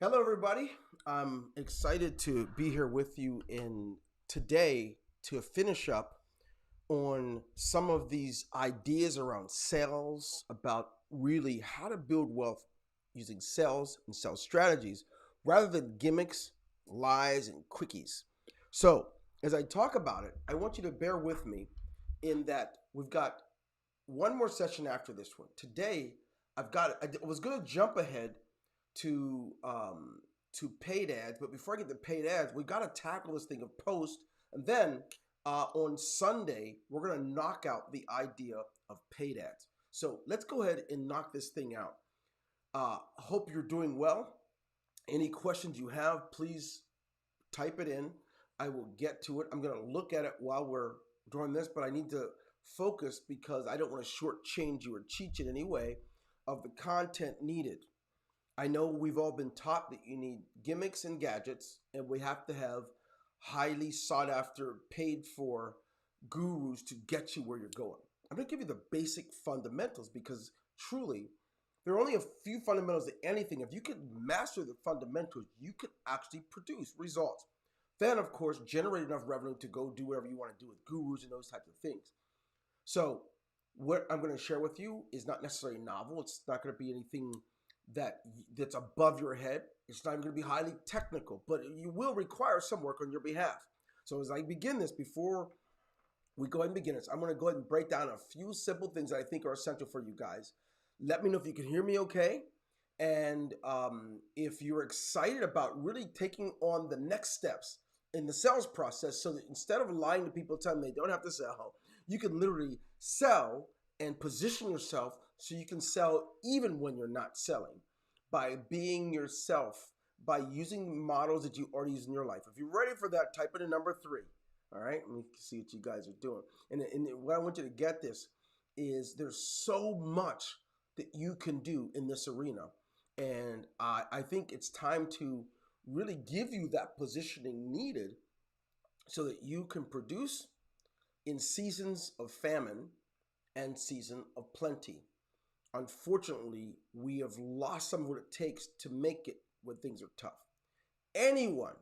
Hello, everybody. I'm excited to be here with you in today to finish up on some of these ideas around sales, about really how to build wealth using sales and sales strategies rather than gimmicks, lies, and quickies. So, as I talk about it, I want you to bear with me in that we've got one more session after this one. Today, I was going to jump ahead to paid ads, but before I get to paid ads, we got to tackle this thing of post, and then on Sunday we're going to knock out the idea of paid ads. So let's go ahead and knock this thing out. Hope you're doing well. Any questions you have, please type it in. I will get to it. I'm going to look at it while we're doing this, but I need to focus because I don't want to shortchange you or cheat you in any way of the content needed. I know we've all been taught that you need gimmicks and gadgets, and we have to have highly sought after, paid for gurus to get you where you're going. I'm going to give you the basic fundamentals because truly, there are only a few fundamentals to anything. If you could master the fundamentals, you could actually produce results. Then, of course, generate enough revenue to go do whatever you want to do with gurus and those types of things. So, what I'm going to share with you is not necessarily novel. It's not going to be anything that's above your head. It's not even going to be highly technical, but you will require some work on your behalf. So as I begin this, before we go ahead and begin this, I'm going to go ahead and break down a few simple things that I think are essential for you guys. Let me know if you can hear me okay. And if you're excited about really taking on the next steps in the sales process, so that instead of lying to people telling them they don't have to sell, you can literally sell and position yourself so you can sell even when you're not selling by being yourself, by using models that you already use in your life. If you're ready for that, type in a number 3. All right, let me see what you guys are doing. And what I want you to get this is there's so much that you can do in this arena. And I think it's time to really give you that positioning needed so that you can produce in seasons of famine and season of plenty. Unfortunately, we have lost some of what it takes to make it when things are tough. Anyone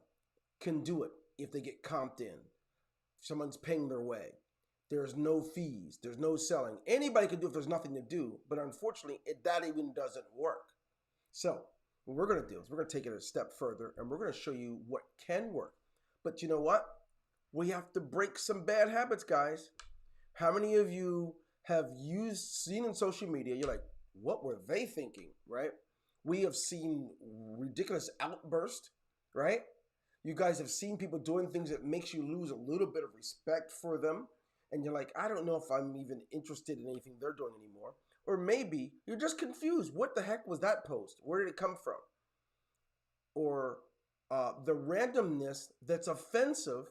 can do it if they get comped in. If someone's paying their way. There's no fees. There's no selling. Anybody can do it if there's nothing to do. But unfortunately, that even doesn't work. So what we're going to do is we're going to take it a step further, and we're going to show you what can work. But you know what? We have to break some bad habits, guys. How many of you have seen in social media, you're like, what were they thinking, right? We have seen ridiculous outbursts, right? You guys have seen people doing things that makes you lose a little bit of respect for them. And you're like, I don't know if I'm even interested in anything they're doing anymore. Or maybe you're just confused. What the heck was that post? Where did it come from? Or the randomness that's offensive,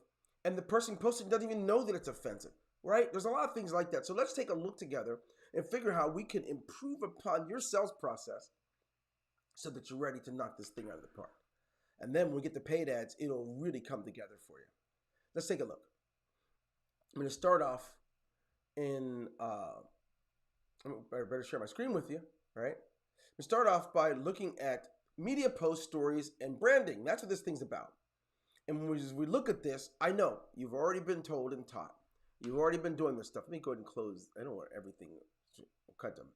and the person posting doesn't even know that it's offensive, right? There's a lot of things like that. So let's take a look together and figure how we can improve upon your sales process so that you're ready to knock this thing out of the park. And then when we get the paid ads, it'll really come together for you. Let's take a look. I'm going to start off in, I better share my screen with you, right? We start off by looking at media post stories and branding. That's what this thing's about. And as we look at this, I know you've already been told and taught. You've already been doing this stuff. Let me go ahead and close. I don't want everything. Cut them.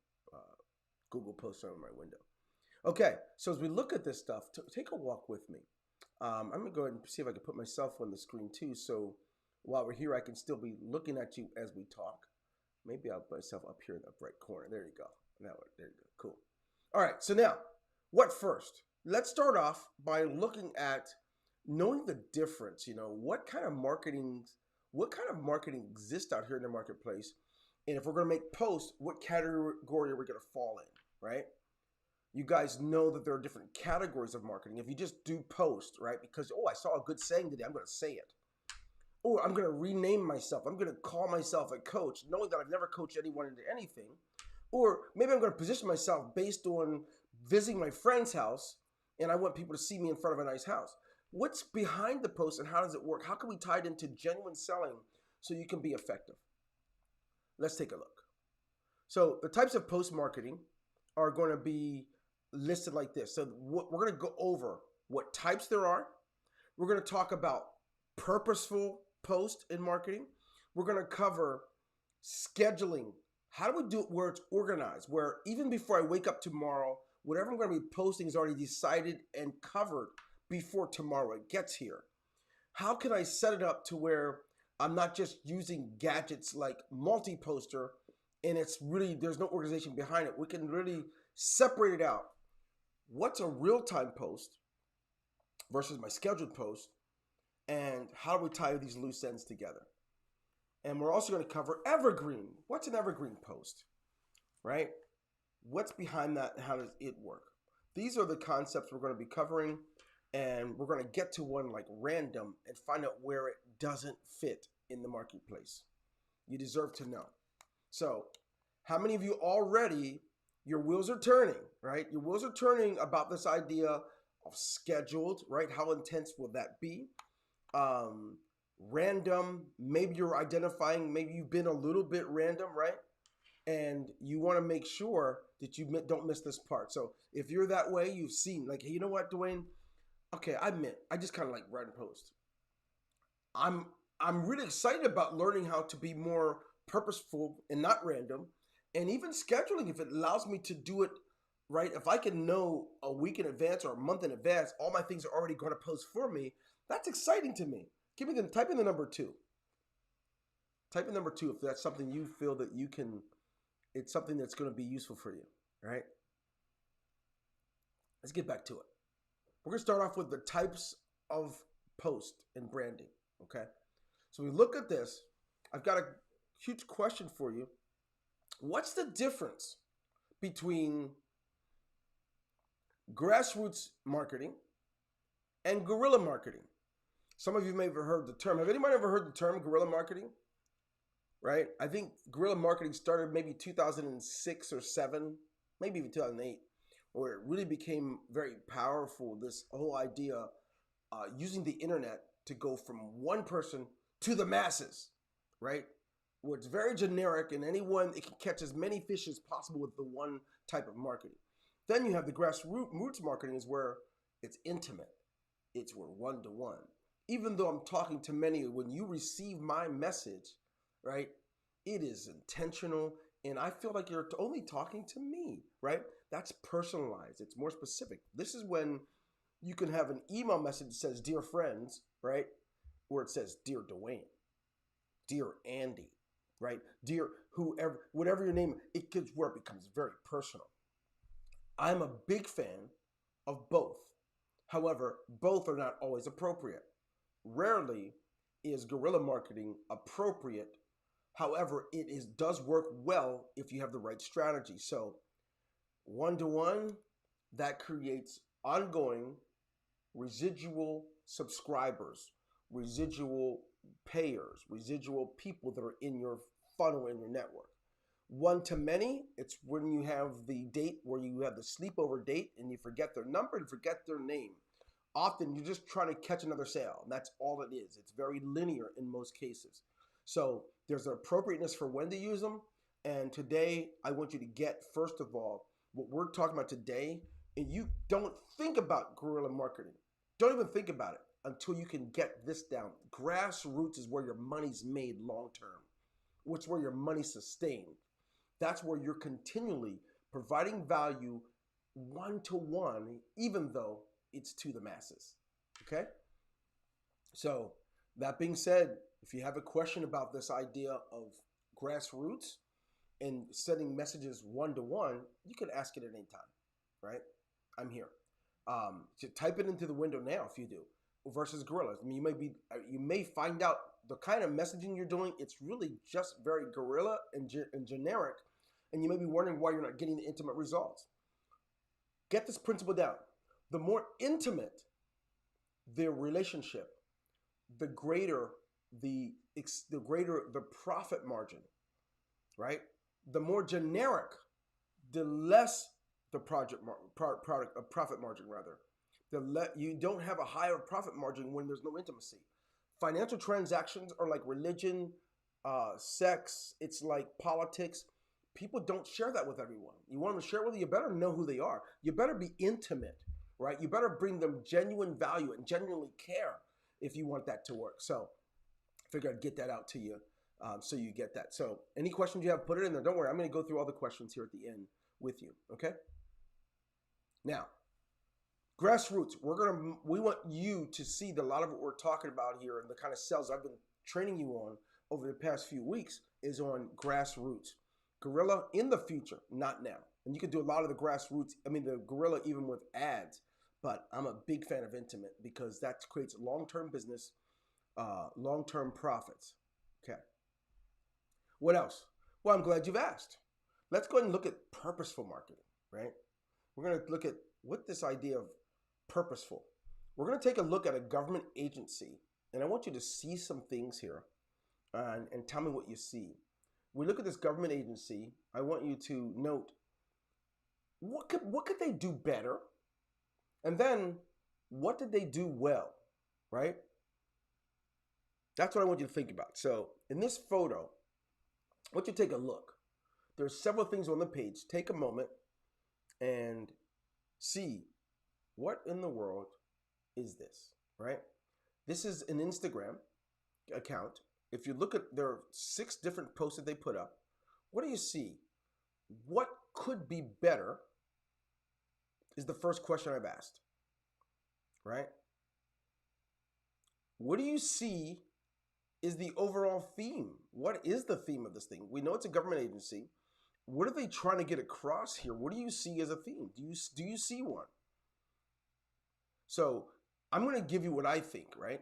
Google posts on my window. Okay, so as we look at this stuff, take a walk with me. I'm going to go ahead and see if I can put myself on the screen too. So while we're here, I can still be looking at you as we talk. Maybe I'll put myself up here in the right corner. There you go. There you go. Cool. All right, so now, what first? Let's start off by looking at knowing the difference. What kind of marketing exists out here in the marketplace, and if we're going to make posts, what category are we going to fall in, right? You guys know that there are different categories of marketing. If you just do post, right, because I saw a good saying today, I'm going to say it. Or I'm going to rename myself. I'm going to call myself a coach, knowing that I've never coached anyone into anything. Or maybe I'm going to position myself based on visiting my friend's house, and I want people to see me in front of a nice house. What's behind the post and how does it work? How can we tie it into genuine selling so you can be effective? Let's take a look. So the types of post marketing are going to be listed like this. So we're going to go over what types there are. We're going to talk about purposeful post in marketing. We're going to cover scheduling. How do we do it where it's organized, where even before I wake up tomorrow, whatever I'm going to be posting is already decided and covered before tomorrow it gets here. How can I set it up to where I'm not just using gadgets like multi-poster and it's really, there's no organization behind it. We can really separate it out. What's a real-time post versus my scheduled post, and how do we tie these loose ends together? And we're also going to cover evergreen. What's an evergreen post, right? What's behind that and how does it work? These are the concepts we're going to be covering, and we're going to get to one like random and find out where it doesn't fit in the marketplace. You deserve to know. So how many of you already, your wheels are turning, right? Your wheels are turning about this idea of scheduled, right? How intense will that be? Random, maybe you're identifying, maybe you've been a little bit random, right? And you want to make sure that you don't miss this part. So if you're that way, you've seen like, hey, you know what, Dwayne? Okay, I just kind of like write and post. I'm really excited about learning how to be more purposeful and not random, and even scheduling if it allows me to do it right. If I can know a week in advance or a month in advance, all my things are already going to post for me. That's exciting to me. Type in the number 2. Type in number 2 if that's something you feel that you can, it's something that's going to be useful for you, right? Let's get back to it. We're going to start off with the types of post and branding, okay? So we look at this. I've got a huge question for you. What's the difference between grassroots marketing and guerrilla marketing? Some of you may have heard the term. Have anybody ever heard the term guerrilla marketing? Right? I think guerrilla marketing started maybe 2006 or 7, maybe even 2008, where it really became very powerful, this whole idea using the internet to go from one person to the masses, right? Where it's very generic and anyone, it can catch as many fish as possible with the one type of marketing. Then you have the grassroots marketing is where it's intimate. It's where one-to-one. Even though I'm talking to many, when you receive my message, right, it is intentional, and I feel like you're only talking to me, right? That's personalized. It's more specific. This is when you can have an email message that says, "Dear friends," right? Or it says, "Dear Dwayne," "Dear Andy," right? "Dear whoever," whatever your name, it gets where it becomes very personal. I'm a big fan of both. However, both are not always appropriate. Rarely is guerrilla marketing appropriate. However, does work well if you have the right strategy. So one-to-one, that creates ongoing residual subscribers, residual payers, residual people that are in your funnel, in your network. One-to-many, it's when you have the date where you have the sleepover date and you forget their number and forget their name. Often you're just trying to catch another sale, and that's all it is. It's very linear in most cases. So there's an appropriateness for when to use them. And today, I want you to get, first of all, what we're talking about today, and you don't think about guerrilla marketing. Don't even think about it until you can get this down. Grassroots is where your money's made long-term. It's where your money's sustained. That's where you're continually providing value one-to-one, even though it's to the masses, okay? So that being said, if you have a question about this idea of grassroots and sending messages one-to-one, you can ask it at any time, right? I'm here. So type it into the window now if you do, versus guerrillas. I mean, you may find out the kind of messaging you're doing, it's really just very guerrilla and generic, and you may be wondering why you're not getting the intimate results. Get this principle down. The more intimate the relationship, the greater the profit margin, right? The more generic, the less the profit margin rather. You don't have a higher profit margin when there's no intimacy. Financial transactions are like religion, sex. It's like politics. people don't share that with everyone. You want them to share with you better know who they are. You better be intimate, right? You better bring them genuine value and genuinely care if you want that to work. So I figured I'd get that out to you so you get that. So any questions you have, put it in there. Don't worry, I'm going to go through all the questions here at the end with you, okay? Now, grassroots, we want you to see that a lot of what we're talking about here and the kind of sales I've been training you on over the past few weeks is on grassroots. Guerrilla in the future, not now. And you can do a lot of the grassroots, the guerrilla even with ads, but I'm a big fan of intimate because that creates long-term business, long-term profits. Okay. What else? Well, I'm glad you've asked. Let's go ahead and look at purposeful marketing, right? We're going to look at what this idea of purposeful. We're going to take a look at a government agency, and I want you to see some things here and tell me what you see. We look at this government agency. I want you to note what could they do better, and then what did they do well, right? That's what I want you to think about. So in this photo, I want you to take a look. There's several things on the page. Take a moment and see what in the world is this, right? This is an Instagram account. If you look at, there are 6 different posts that they put up. What do you see? What could be better is the first question I've asked, right? What do you see is the overall theme? What is the theme of this thing? We know it's a government agency. What are they trying to get across here? What do you see as a theme? Do you see one? So I'm going to give you what I think, right?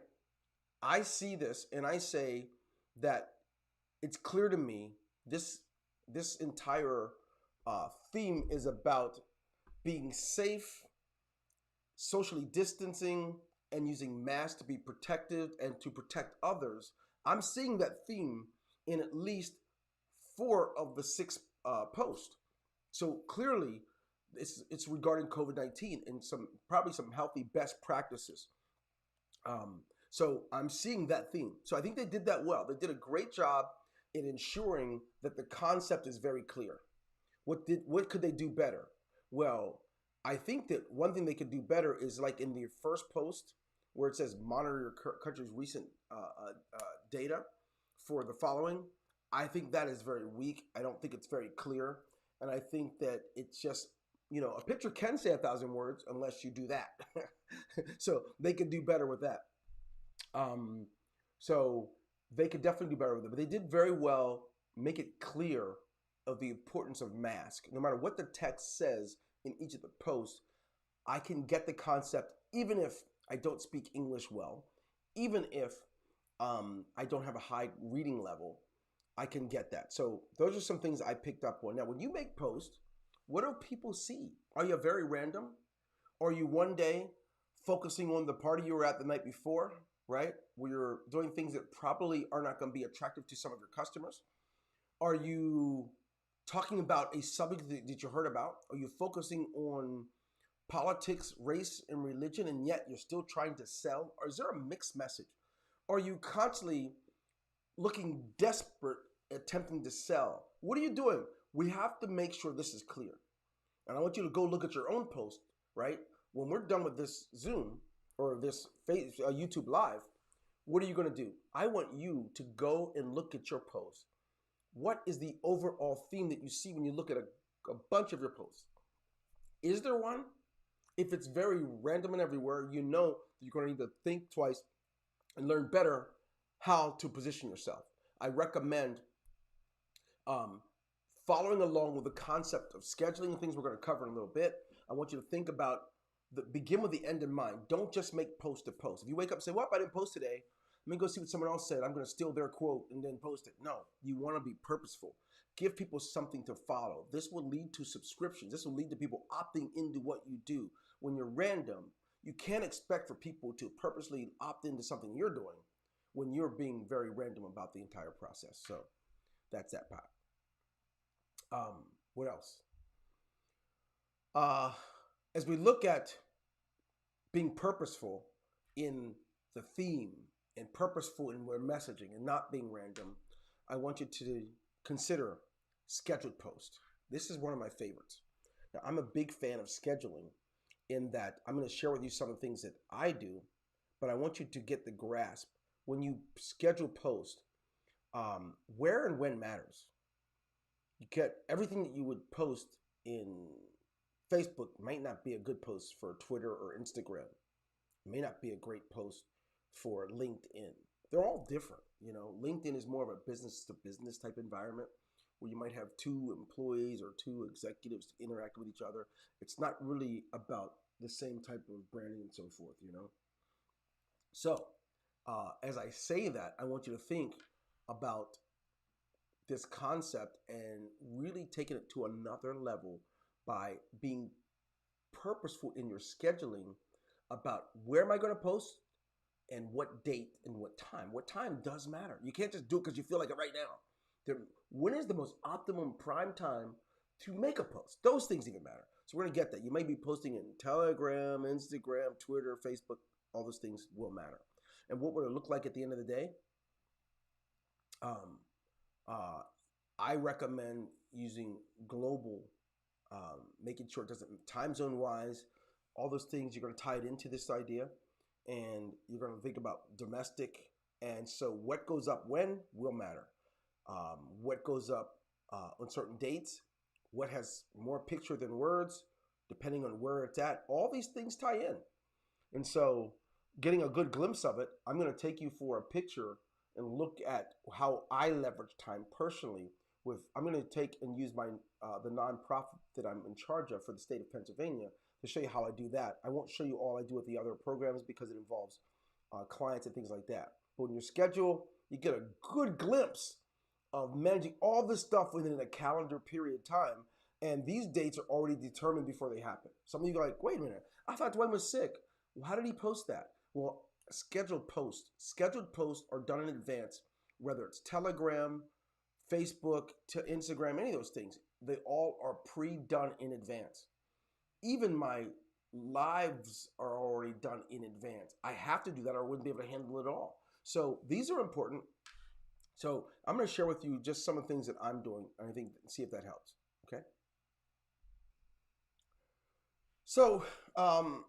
I see this and I say that it's clear to me this entire theme is about being safe, socially distancing, and using masks to be protective and to protect others. I'm seeing that theme in at least 4 of the 6 posts. So clearly, it's regarding COVID-19 and probably some healthy best practices. So I'm seeing that theme. So I think they did that well. They did a great job in ensuring that the concept is very clear. What could they do better? Well, I think that one thing they could do better is like in the first post where it says monitor your country's recent data for the following. I think that is very weak. I don't think it's very clear. And I think that it's just, a picture can say 1,000 words unless you do that. So they could do better with that. So they could definitely do better with it. But they did very well make it clear of the importance of mask. No matter what the text says in each of the posts, I can get the concept even if I don't speak English well, even if I don't have a high reading level, I can get that. So those are some things I picked up on. Now, when you make posts, what do people see? Are you very random? Are you one day focusing on the party you were at the night before, right? Where you're doing things that probably are not going to be attractive to some of your customers? Are you talking about a subject that you heard about? Are you focusing on politics, race, and religion, and yet you're still trying to sell? Or is there a mixed message? Are you constantly looking desperate, attempting to sell? What are you doing? We have to make sure this is clear. And I want you to go look at your own post, right? When we're done with this Zoom or this YouTube Live, what are you going to do? I want you to go and look at your post. What is the overall theme that you see when you look at a bunch of your posts? Is there one? If it's very random and everywhere, you know that you're going to need to think twice and learn better how to position yourself. I recommend following along with the concept of scheduling, things we're going to cover in a little bit. I want you to think about begin with the end in mind. Don't just make post to post. If you wake up and say, well, I didn't post today, let me go see what someone else said. I'm going to steal their quote and then post it. No, you want to be purposeful. Give people something to follow. This will lead to subscriptions. This will lead to people opting into what you do. When you're random, you can't expect for people to purposely opt into something you're doing when you're being very random about the entire process. So that's that part. What else? As we look at being purposeful in the theme and purposeful in our messaging and not being random, I want you to consider scheduled post. This is one of my favorites. Now, I'm a big fan of scheduling in that I'm going to share with you some of the things that I do, but I want you to get the grasp. When you schedule post, where and when matters. You get everything that you would post in Facebook might not be a good post for Twitter or Instagram. It may not be a great post for LinkedIn. They're all different. You know, LinkedIn is more of a business to business type environment where you might have two employees or two executives to interact with each other. It's not really about the same type of branding and so forth, you know. So, as I say that, I want you to think about this concept and really taking it to another level by being purposeful in your scheduling about where am I going to post and what date and what time. What time does matter. You can't just do it because you feel like it right now. When is the most optimum prime time to make a post? Those things even matter. So we're going to get that. You may be posting in Telegram, Instagram, Twitter, Facebook. All those things will matter. And what would it look like at the end of the day? I recommend using global, making sure it doesn't, time zone wise, all those things, you're going to tie it into this idea, and you're going to think about domestic. And so what goes up when will matter. What goes up on certain dates, what has more picture than words, depending on where it's at, all these things tie in. And so getting a good glimpse of it, I'm going to take you for a picture and look at how I leverage time personally. I'm going to take and use my the nonprofit that I'm in charge of for the state of Pennsylvania to show you how I do that. I won't show you all I do with the other programs because it involves clients and things like that. But when you schedule, you get a good glimpse of managing all this stuff within a calendar period of time. And these dates are already determined before they happen. Some of you are like, wait a minute, I thought Dwayne was sick. Well, how did he post that? Well, scheduled posts are done in advance, whether it's Telegram, Facebook, to Instagram, any of those things. They all are pre-done in advance. Even my lives are already done in advance. I have to do that or I wouldn't be able to handle it all. So these are important. So I'm going to share with you just some of the things that I'm doing, and I think see if that helps. Okay. So I'm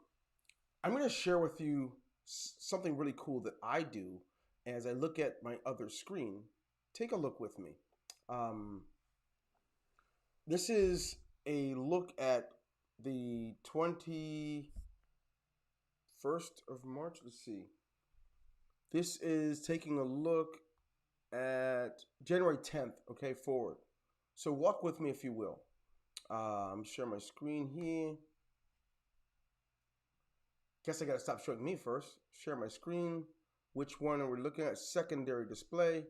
going to share with you something really cool that I do as I look at my other screen. Take a look with me. This is a look at the 21st of March. Let's see. This is taking a look at January 10th, okay, forward. So walk with me if you will. Share my screen here. Guess I gotta stop showing me first. Share my screen. Which one are we looking at? Secondary display.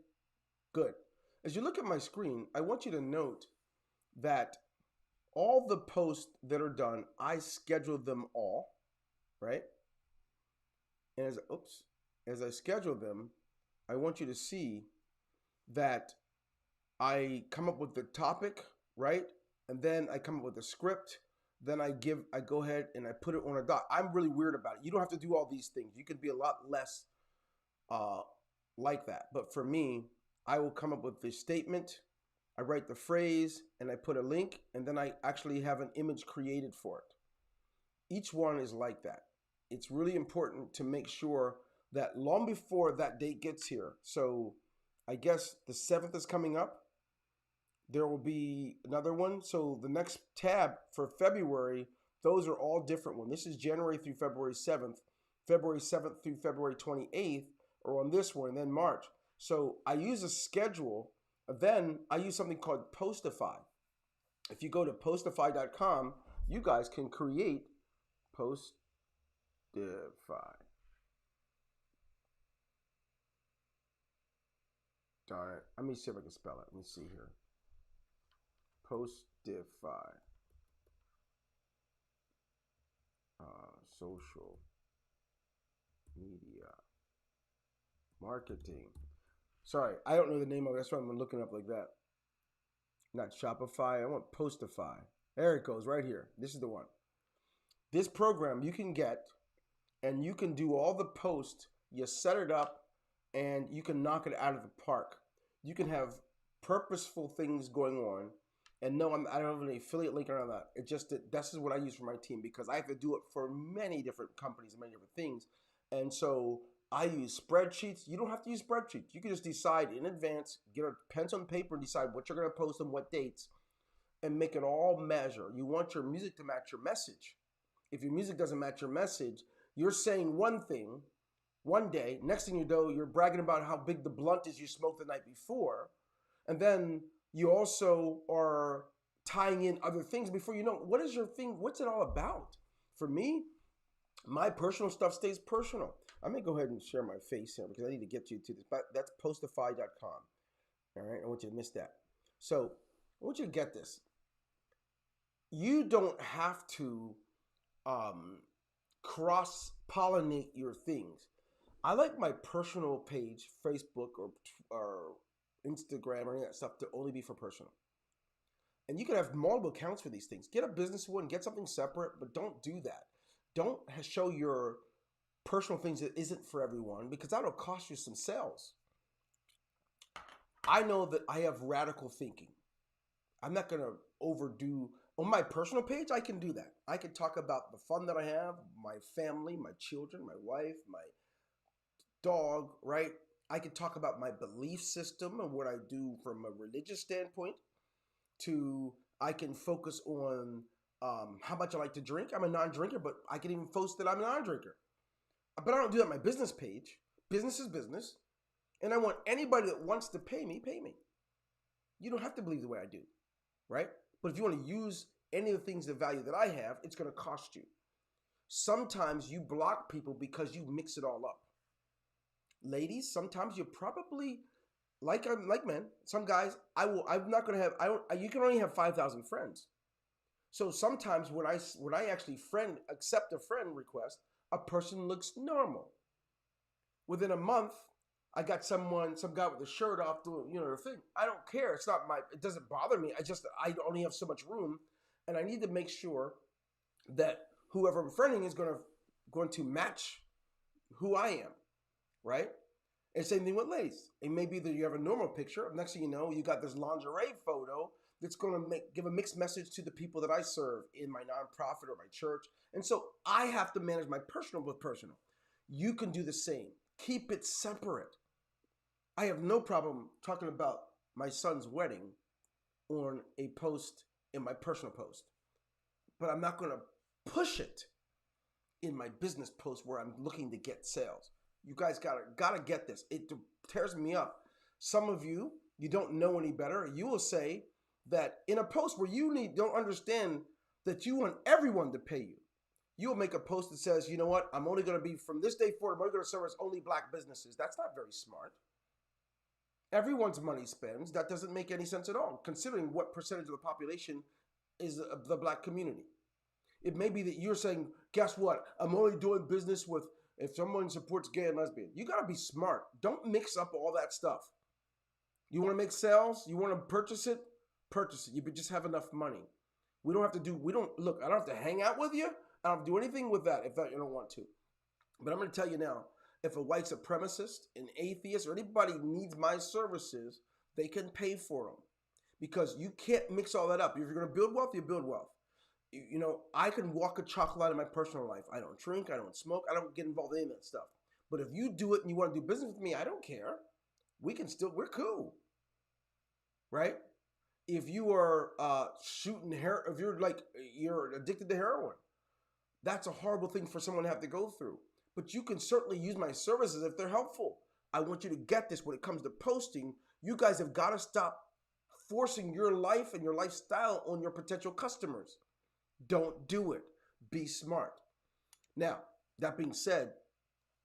Good. As you look at my screen, I want you to note that all the posts that are done, I schedule them all, right? And as I schedule them, I want you to see that I come up with the topic, right? And then I come up with a script. Then I go ahead and I put it on a doc. I'm really weird about it. You don't have to do all these things. You can be a lot less like that. But for me, I will come up with the statement, I write the phrase, and I put a link, and then I actually have an image created for it. Each one is like that. It's really important to make sure that long before that date gets here, so I guess the 7th is coming up, there will be another one. So the next tab for February, those are all different ones. This is January through February 7th. February 7th through February 28th are on this one, and then March. So I use a schedule. Then I use something called Postify. If you go to postify.com, you guys can create Postify. Darn it. Let me see if I can spell it. Let me see here. Postify. Social media marketing. Sorry, I don't know the name of it. That's why I'm looking up like that. Not Shopify. I want Postify. There it goes right here. This is the one. This program you can get, and you can do all the posts. You set it up, and you can knock it out of the park. You can have purposeful things going on. And no, I don't have any affiliate link or that. It just that this is what I use for my team because I have to do it for many different companies and many different things. And so I use spreadsheets. You don't have to use spreadsheets. You can just decide in advance, get a pencil and paper and decide what you're going to post and what dates and make it all measure. You want your music to match your message. If your music doesn't match your message, you're saying one thing one day, next thing you know, you're bragging about how big the blunt is you smoked the night before. And then you also are tying in other things before you know what is your thing, what's it all about? For me, my personal stuff stays personal. I'm gonna go ahead and share my face here because I need to get you to this. But that's postify.com. All right, I want you to miss that. So I want you to get this. You don't have to cross-pollinate your things. I like my personal page, Facebook or Instagram or any of that stuff to only be for personal. And you can have multiple accounts for these things. Get a business one, get something separate, but don't do that. Don't show your personal things that isn't for everyone because that'll cost you some sales. I know that I have radical thinking. I'm not going to overdo. On my personal page, I can do that. I can talk about the fun that I have, my family, my children, my wife, my dog, right? I can talk about my belief system and what I do from a religious standpoint to I can focus on how much I like to drink. I'm a non-drinker, but I can even post that I'm a non-drinker. But I don't do that on my business page. Business is business. And I want anybody that wants to pay me, pay me. You don't have to believe the way I do, right? But if you want to use any of the things of value that I have, it's going to cost you. Sometimes you block people because you mix it all up. Ladies, sometimes you probably like men. Some guys, I'm not going to have. You can only have 5,000 friends. So sometimes when I actually accept a friend request, a person looks normal. Within a month, I got some guy with a shirt off doing the thing. I don't care. It doesn't bother me. I only have so much room, and I need to make sure that whoever I'm friending is going to match who I am. Right? And same thing with ladies. It may be that you have a normal picture. Next thing you know, you got this lingerie photo that's going to give a mixed message to the people that I serve in my nonprofit or my church. And so I have to manage my personal with personal. You can do the same. Keep it separate. I have no problem talking about my son's wedding on a post in my personal post. But I'm not going to push it in my business post where I'm looking to get sales. You guys gotta get this. It tears me up. Some of you don't know any better. You will say that in a post where you don't understand that you want everyone to pay you. You'll make a post that says, you know what, I'm only going to be from this day forward, I'm only going to service only black businesses. That's not very smart. Everyone's money spends. That doesn't make any sense at all, considering what percentage of the population is the black community. It may be that you're saying, guess what, I'm only doing business with if someone supports gay and lesbian. You got to be smart. Don't mix up all that stuff. You want to make sales? You want to purchase it? Purchase it. You just have enough money. I don't have to hang out with you. I don't have to do anything with that if you don't want to. But I'm going to tell you now, if a white supremacist, an atheist, or anybody needs my services, they can pay for them. Because you can't mix all that up. If you're going to build wealth, you build wealth. I can walk a chalk line in my personal life. I don't drink. I don't smoke. I don't get involved in any of that stuff. But if you do it and you want to do business with me, I don't care. We're cool. Right? If you are if you're addicted to heroin, that's a horrible thing for someone to have to go through. But you can certainly use my services if they're helpful. I want you to get this when it comes to posting. You guys have got to stop forcing your life and your lifestyle on your potential customers. Don't do it. Be smart. Now, that being said,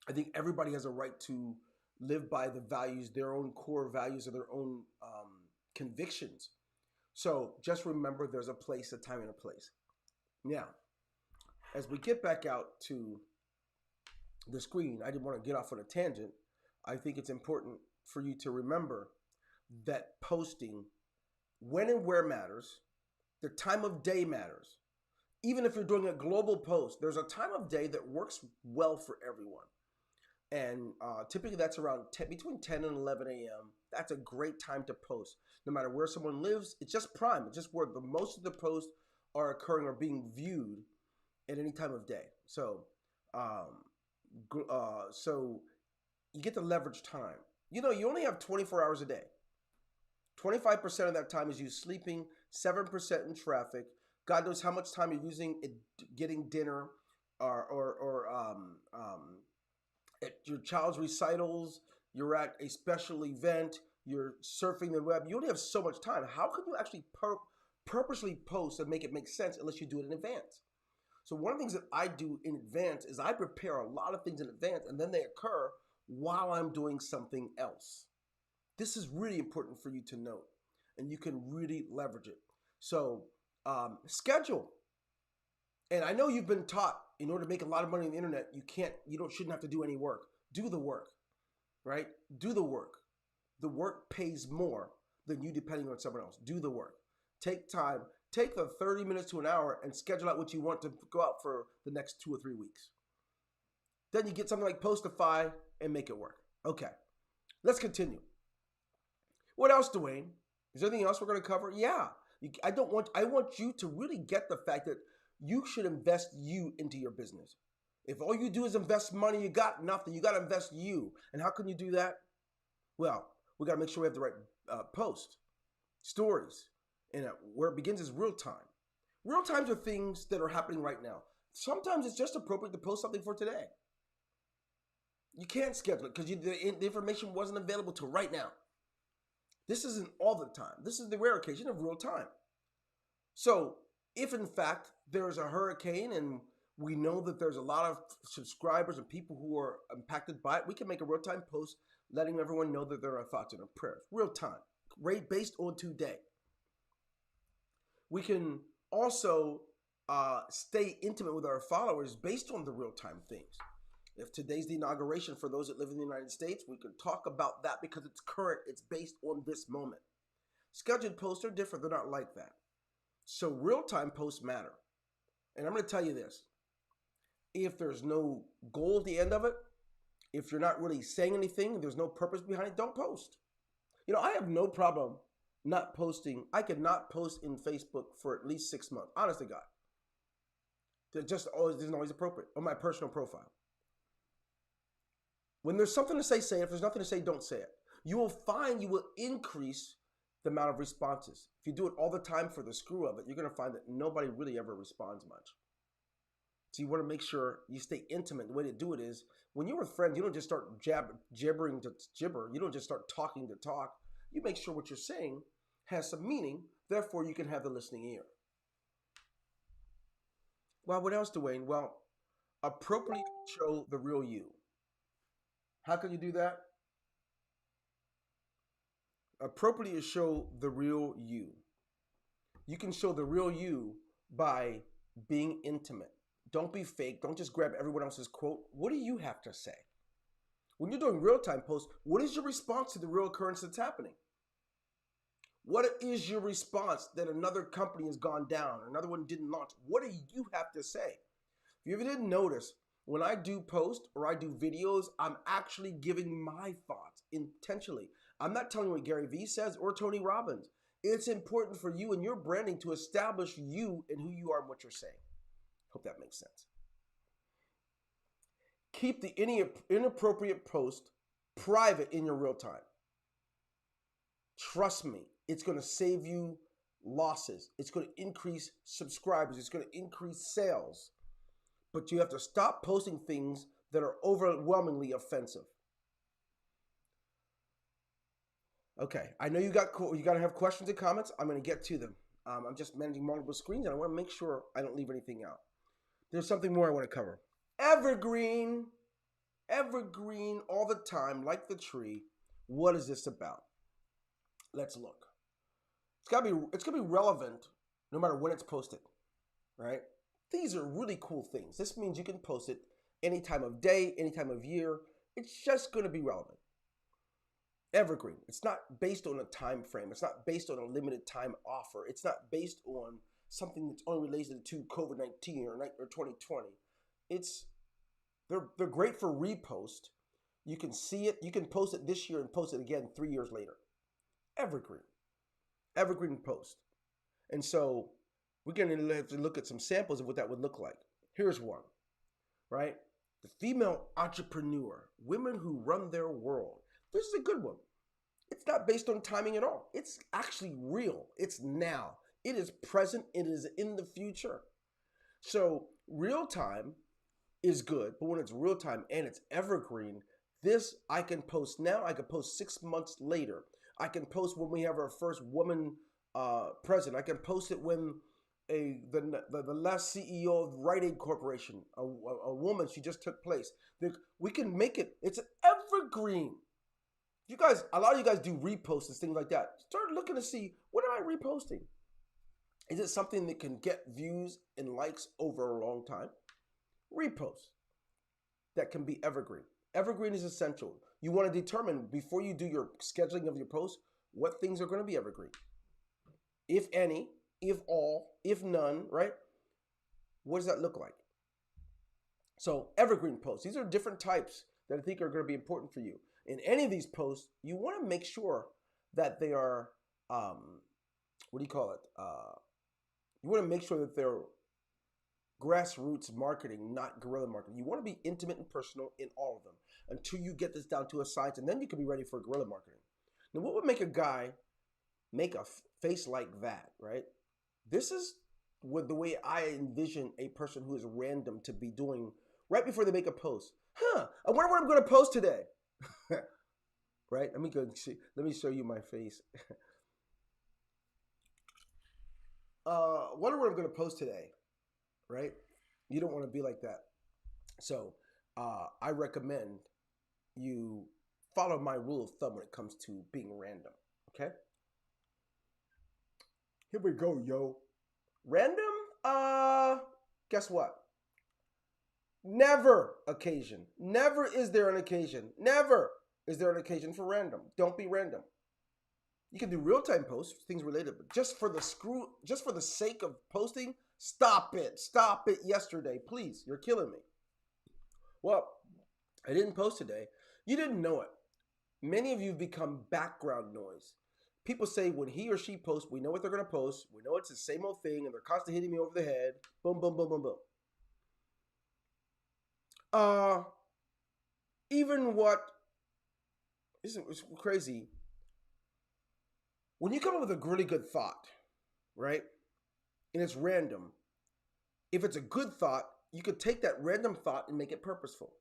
I think everybody has a right to live by the values, their own core values, or their own convictions. So just remember there's a place, a time, and a place. Now, as we get back out to the screen, I didn't want to get off on a tangent. I think it's important for you to remember that posting when and where matters, the time of day matters. Even if you're doing a global post, there's a time of day that works well for everyone. And typically that's around between 10 and 11 a.m. that's a great time to post. No matter where someone lives, it's just prime. It's just where the most of the posts are occurring or being viewed at any time of day. So you get to leverage time. You know, you only have 24 hours a day. 25% of that time is you sleeping, 7% in traffic. God knows how much time you're using it getting dinner or at your child's recitals. You're at a special event. You're surfing the web. You only have so much time. How can you actually purposely post and make it make sense unless you do it in advance? So one of the things that I do in advance is I prepare a lot of things in advance, and then they occur while I'm doing something else. This is really important for you to know, and you can really leverage it. So schedule. And I know you've been taught in order to make a lot of money on the internet, shouldn't have to do any work. Do the work, right? Do the work. The work pays more than you depending on someone else. Do the work. Take time. Take the 30 minutes to an hour and schedule out what you want to go out for the next 2 or 3 weeks. Then you get something like Postify and make it work. Okay, let's continue. What else, Dwayne? Is there anything else we're going to cover? Yeah. I want you to really get the fact that you should invest you into your business. If all you do is invest money, you got nothing. You got to invest you. And how can you do that? Well, we got to make sure we have the right post, stories. And where it begins is real time. Real times are things that are happening right now. Sometimes it's just appropriate to post something for today. You can't schedule it because the information wasn't available till right now. This isn't all the time. This is the rare occasion of real time. So if in fact there's a hurricane and we know that there's a lot of subscribers and people who are impacted by it, we can make a real time post letting everyone know that there are thoughts and prayers. Real time, right, based on today. We can also stay intimate with our followers based on the real time things. If today's the inauguration for those that live in the United States, we can talk about that because it's current. It's based on this moment. Scheduled posts are different. They're not like that. So real-time posts matter. And I'm going to tell you this. If there's no goal at the end of it, if you're not really saying anything, there's no purpose behind it, don't post. You know, I have no problem not posting. I could not post in Facebook for at least 6 months. Honest to God. It just isn't always appropriate on my personal profile. When there's something to say, say it. If there's nothing to say, don't say it. You will find you will increase the amount of responses. If you do it all the time for the screw of it, you're going to find that nobody really ever responds much. So you want to make sure you stay intimate. The way to do it is when you're with friends, you don't just start gibbering to gibber. You don't just start talking to talk. You make sure what you're saying has some meaning. Therefore, you can have the listening ear. Well, what else, Dwayne? Well, appropriately show the real you. How can you do that? Appropriately show the real you. You can show the real you by being intimate. Don't be fake. Don't just grab everyone else's quote. What do you have to say? When you're doing real-time posts, what is your response to the real occurrence that's happening? What is your response that another company has gone down, or another one didn't launch? What do you have to say? If you ever didn't notice, when I do post or I do videos, I'm actually giving my thoughts intentionally. I'm not telling you what Gary Vee says or Tony Robbins. It's important for you and your branding to establish you and who you are and what you're saying. Hope that makes sense. Keep the inappropriate post private in your real time. Trust me, it's going to save you losses. It's going to increase subscribers. It's going to increase sales. But you have to stop posting things that are overwhelmingly offensive. Okay, I know you got to have questions and comments. I'm going to get to them. I'm just managing multiple screens, and I want to make sure I don't leave anything out. There's something more I want to cover. Evergreen all the time, like the tree. What is this about? Let's look. It's gonna be relevant no matter when it's posted, right? These are really cool things. This means you can post it any time of day, any time of year. It's just going to be relevant. Evergreen. It's not based on a time frame. It's not based on a limited time offer. It's not based on something that's only related to COVID-19 or 2020. They're great for repost. You can see it. You can post it this year and post it again 3 years later. Evergreen. Evergreen post. And so we're going to have to look at some samples of what that would look like. Here's one, right? The female entrepreneur, women who run their world. This is a good one. It's not based on timing at all. It's actually real. It's now. It is present. It is in the future. So real time is good, but when it's real time and it's evergreen, this I can post now. I can post 6 months later. I can post when we have our first woman president. I can post it when the last CEO of Rite Aid Corporation, a woman, she just took place. We can make it. It's evergreen. You guys, a lot of you guys do reposts and things like that. Start looking to see, what am I reposting? Is it something that can get views and likes over a long time? Repost. That can be evergreen. Evergreen is essential. You want to determine before you do your scheduling of your posts, what things are going to be evergreen. If any, if all, if none, right? What does that look like? So evergreen posts, these are different types that I think are going to be important for you. In any of these posts, you want to make sure that they are, what do you call it? You want to make sure that they're grassroots marketing, not guerrilla marketing. You want to be intimate and personal in all of them until you get this down to a science, and then you can be ready for guerrilla marketing. Now, what would make a guy make a face like that, right? This is what the way I envision a person who is random to be doing right before they make a post. I wonder what I'm going to post today. Right? Let me go see. Let me show you my face. Wonder what I'm going to post today. Right? You don't want to be like that. So I recommend you follow my rule of thumb when it comes to being random. Okay? Here we go, yo. Random? Guess what? Never occasion. Never is there an occasion. Never is there an occasion for random. Don't be random. You can do real-time posts, things related, but just for the sake of posting, stop it. Stop it yesterday, please. You're killing me. Well, I didn't post today. You didn't know it. Many of you have become background noise. People say when he or she posts, we know what they're going to post. We know it's the same old thing, and they're constantly hitting me over the head. Boom, boom, boom, boom, boom. Even what is crazy, when you come up with a really good thought, right, and it's random, if it's a good thought, you could take that random thought and make it purposeful.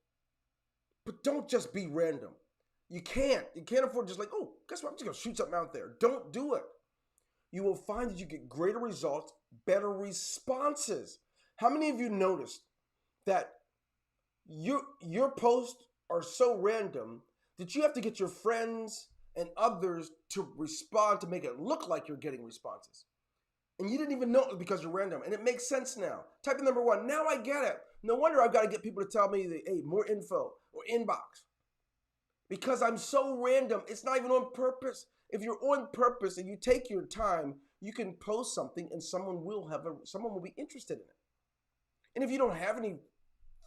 But don't just be random. You can't afford just like, oh, guess what, I'm just going to shoot something out there. Don't do it. You will find that you get greater results, better responses. How many of you noticed that your posts are so random that you have to get your friends and others to respond to make it look like you're getting responses? And you didn't even know it was because you're random. And it makes sense now. Type in number one. Now I get it. No wonder I've got to get people to tell me, that, hey, more info or inbox. Because I'm so random. It's not even on purpose. If you're on purpose and you take your time, you can post something and someone will be interested in it. And if you don't have any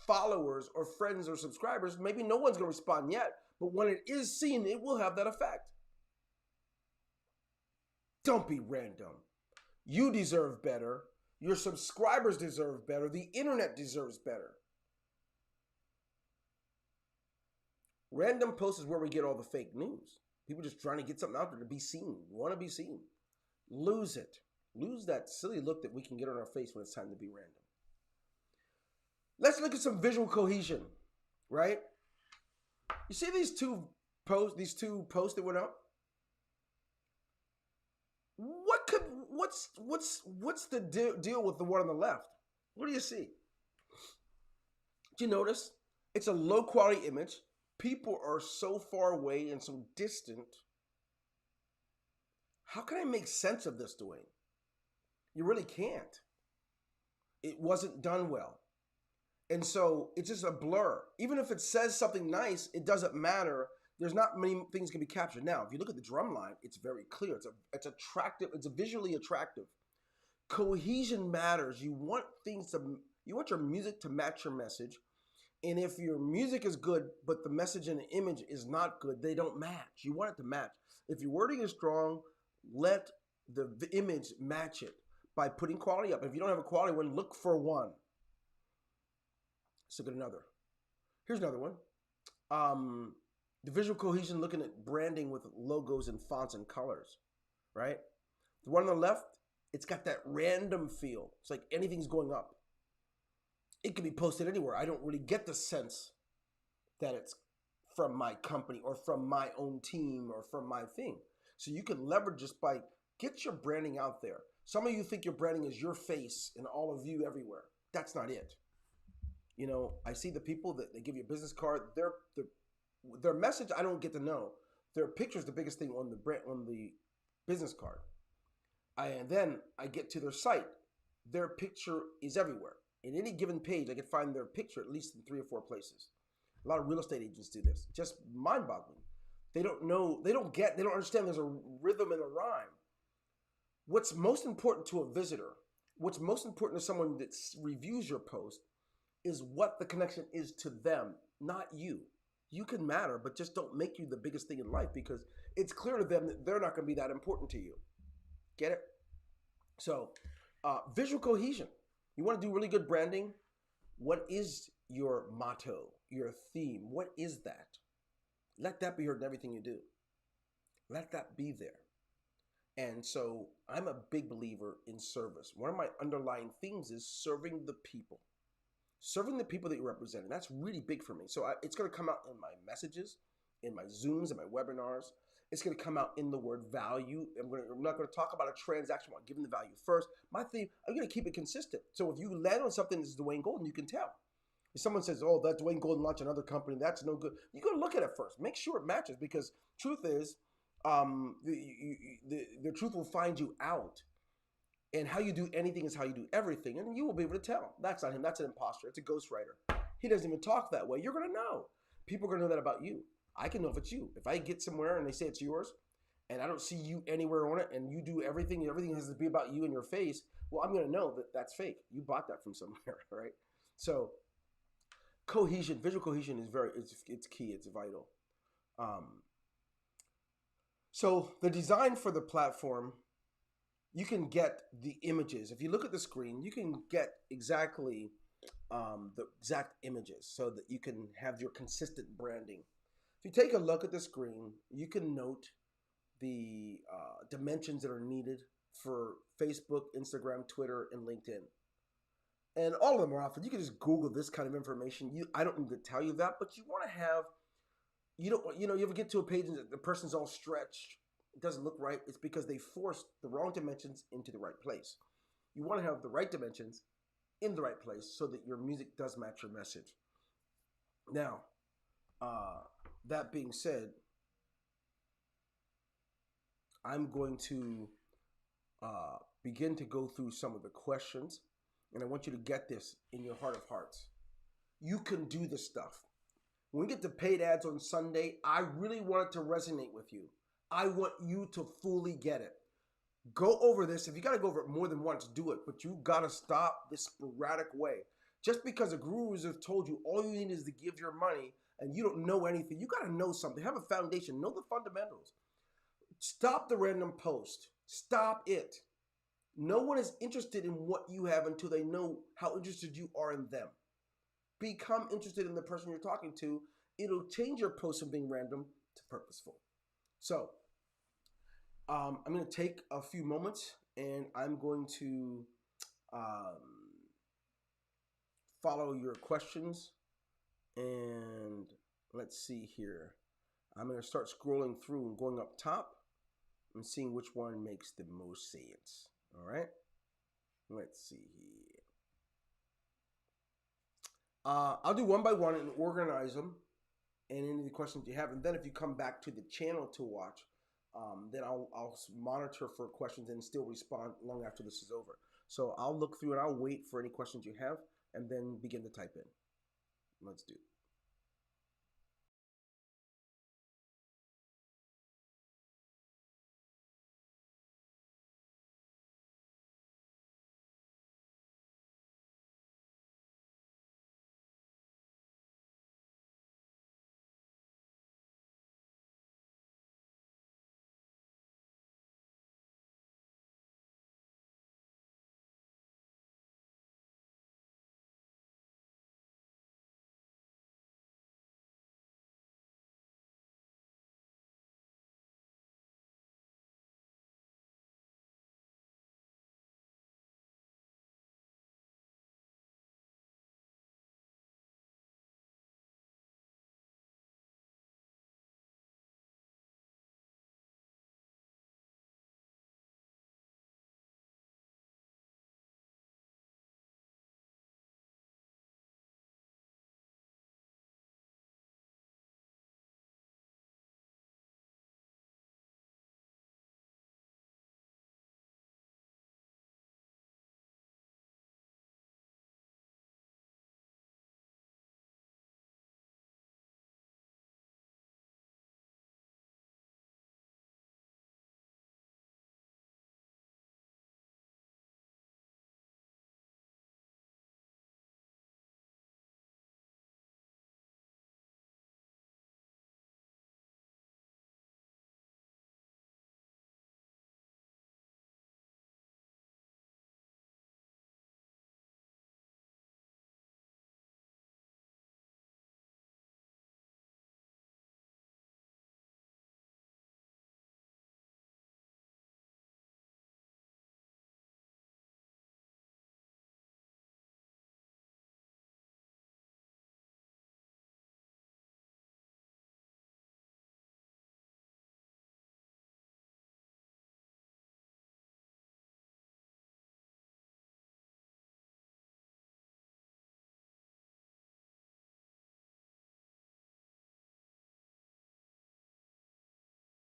followers or friends or subscribers, maybe no one's going to respond yet. But when it is seen, it will have that effect. Don't be random. You deserve better. Your subscribers deserve better. The internet deserves better. Random posts is where we get all the fake news. People just trying to get something out there to be seen. You want to be seen. Lose it. Lose that silly look that we can get on our face when it's time to be random. Let's look at some visual cohesion, right? You see these two posts that went up? What's the deal with the one on the left? What do you see? Do you notice? It's a low quality image. People are so far away and so distant. How can I make sense of this, Dwayne? You really can't. It wasn't done well. And so it's just a blur. Even if it says something nice, it doesn't matter. There's not many things can be captured. Now, if you look at the drum line, it's very clear. It's attractive. It's visually attractive. Cohesion matters. You want your music to match your message. And if your music is good, but the message and the image is not good, they don't match. You want it to match. If your wording is strong, let the image match it by putting quality up. If you don't have a quality one, look for one. So get another. Here's another one. The visual cohesion, looking at branding with logos and fonts and colors, right? The one on the left, it's got that random feel. It's like anything's going up. It can be posted anywhere. I don't really get the sense that it's from my company or from my own team or from my thing. So you can leverage just by get your branding out there. Some of you think your branding is your face and all of you everywhere. That's not it. You know, I see the people that they give you a business card. Their message I don't get to know. Their picture is the biggest thing on the business card. And then I get to their site. Their picture is everywhere. In any given page, I can find their picture at least in 3 or 4 places. A lot of real estate agents do this. Just mind-boggling. They don't know, they don't understand there's a rhythm and a rhyme. What's most important to a visitor, what's most important to someone that reviews your post is what the connection is to them, not you. You can matter, but just don't make you the biggest thing in life because it's clear to them that they're not going to be that important to you. Get it? So, visual cohesion. You want to do really good branding? What is your motto, your theme? What is that? Let that be heard in everything you do. Let that be there. And so I'm a big believer in service. One of my underlying themes is serving the people. Serving the people that you represent. And that's really big for me. So it's going to come out in my messages, in my Zooms, in my webinars. It's going to come out in the word value. I'm not going to talk about a transaction while giving the value first. My theme, I'm going to keep it consistent. So if you land on something that's Dwayne Golden, you can tell. If someone says, oh, that Dwayne Golden launched another company, that's no good. You got to look at it first. Make sure it matches because truth is, the truth will find you out. And how you do anything is how you do everything. And you will be able to tell. That's not him. That's an imposter. It's a ghostwriter. He doesn't even talk that way. You're going to know. People are going to know that about you. I can know if it's you. If I get somewhere and they say it's yours and I don't see you anywhere on it and you do everything has to be about you and your face, well, I'm going to know that that's fake. You bought that from somewhere, right? So cohesion, visual cohesion is it's key. It's vital. So the design for the platform, you can get the images. If you look at the screen, you can get exactly the exact images so that you can have your consistent branding. If you take a look at the screen, you can note the dimensions that are needed for Facebook, Instagram, Twitter, and LinkedIn. And all of them are offered. You can just Google this kind of information. I don't need to tell you that, but you want to have, you ever get to a page and the person's all stretched, it doesn't look right. It's because they forced the wrong dimensions into the right place. You want to have the right dimensions in the right place so that your music does match your message. Now, that being said, I'm going to begin to go through some of the questions, and I want you to get this in your heart of hearts. You can do this stuff. When we get to paid ads on Sunday, I really want it to resonate with you. I want you to fully get it. Go over this. If you got to go over it more than once, do it. But you got to stop this sporadic way. Just because the gurus have told you all you need is to give your money and you don't know anything, you got to know something. Have a foundation. Know the fundamentals. Stop the random post. Stop it. No one is interested in what you have until they know how interested you are in them. Become interested in the person you're talking to. It'll change your post from being random to purposeful. So I'm going to take a few moments and I'm going to follow your questions. And let's see here. I'm going to start scrolling through and going up top and seeing which one makes the most sense. All right. Let's see here. I'll do one by one and organize them and any of the questions you have. And then if you come back to the channel to watch, then I'll monitor for questions and still respond long after this is over. So I'll look through and I'll wait for any questions you have and then begin to type in. Let's do it.